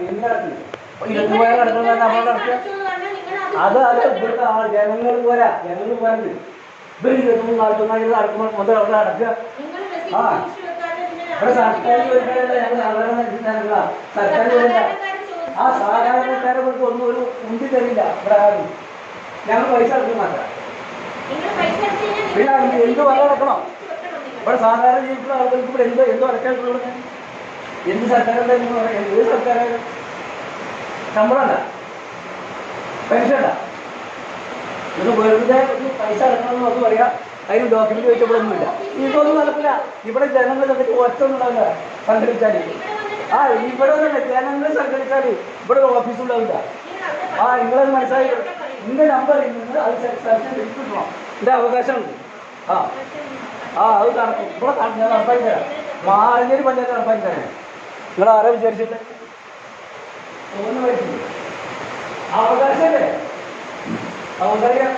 ഇരുപത്തിമൂവായിരം അടക്കുന്നത് നമ്മൾ നടക്കുക. അത് ഇവിടുത്തെ ജനങ്ങൾ പോരാ, ജനങ്ങൾ പോരത്. ഇവർ 23,000 അടക്കുമ്പോൾ മുതൽ അവിടെ അടക്കുക. ആ ഇവിടെ സർക്കാർ ജോലിക്കാരല്ല, ഞങ്ങൾ സാധാരണ സർക്കാർ ജോലിക്കാർ. ആ സാധാരണക്കാരെ കുറിച്ച് ഒന്നും ഒരു ഉണ്ടി തരില്ല ഇവിടെ ആരും. ഞങ്ങൾ പൈസ അടക്കും മാത്രം. പിന്നെ എന്ത് വല്ല അടക്കണം? ഇവിടെ സാധാരണ ജീവിക്കുന്ന ആളുകൾക്ക് ഇവിടെ എന്തോ അടക്കാനുള്ളത്? എന്ത് സർക്കാരുണ്ടായിരുന്നു? ഏത് സർക്കാരായാലും ശമ്പളമല്ല, പെൻഷനല്ല. ഇത് വെറുതെ പൈസ അടക്കണമെന്ന് അത് പറയാം. അതിന് ഡോക്യുമെന്റ് വെച്ചപ്പോഴൊന്നുമില്ല. ഇതൊന്നും നടക്കില്ല. ഇവിടെ ജനങ്ങൾ എന്നിട്ട് ഒറ്റൊന്നും ഉണ്ടാവില്ല സംഘടിച്ചാൽ. ആ ഇവിടെ ഒന്നുമില്ല, ജനങ്ങൾ സംഘടിച്ചാൽ ഇവിടെ ഒരു ഓഫീസ് ഉണ്ടാവില്ല. ആ നിങ്ങളത് മനസ്സിലായി. നിന്റെ നമ്പർ ഇന്ന് അത് സെക്ഷൻ കിട്ടണം. എൻ്റെ അവകാശമുണ്ട്. അത് നടക്കും. ഇവിടെ ഞാൻ നടപ്പാക്കി തരാം. മാലിന്യൊരു പഞ്ചായത്ത് നടപ്പാക്കി തരാം. നിങ്ങൾ ആരെ വിചാരിച്ചിട്ട് ഒന്ന് വഴിച്ചില്ല. അവകാശമല്ലേ? അവകാശം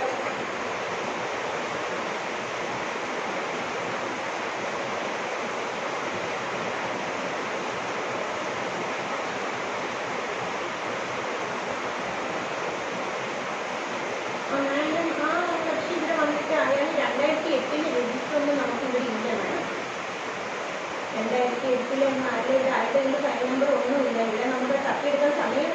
രണ്ടായിരത്തി 2008 ആരുടെ ഫയൽ നമ്പർ ഒന്നുമില്ല. ഇവിടെ നമ്മുടെ തപ്പിയെടുക്കാൻ സമയം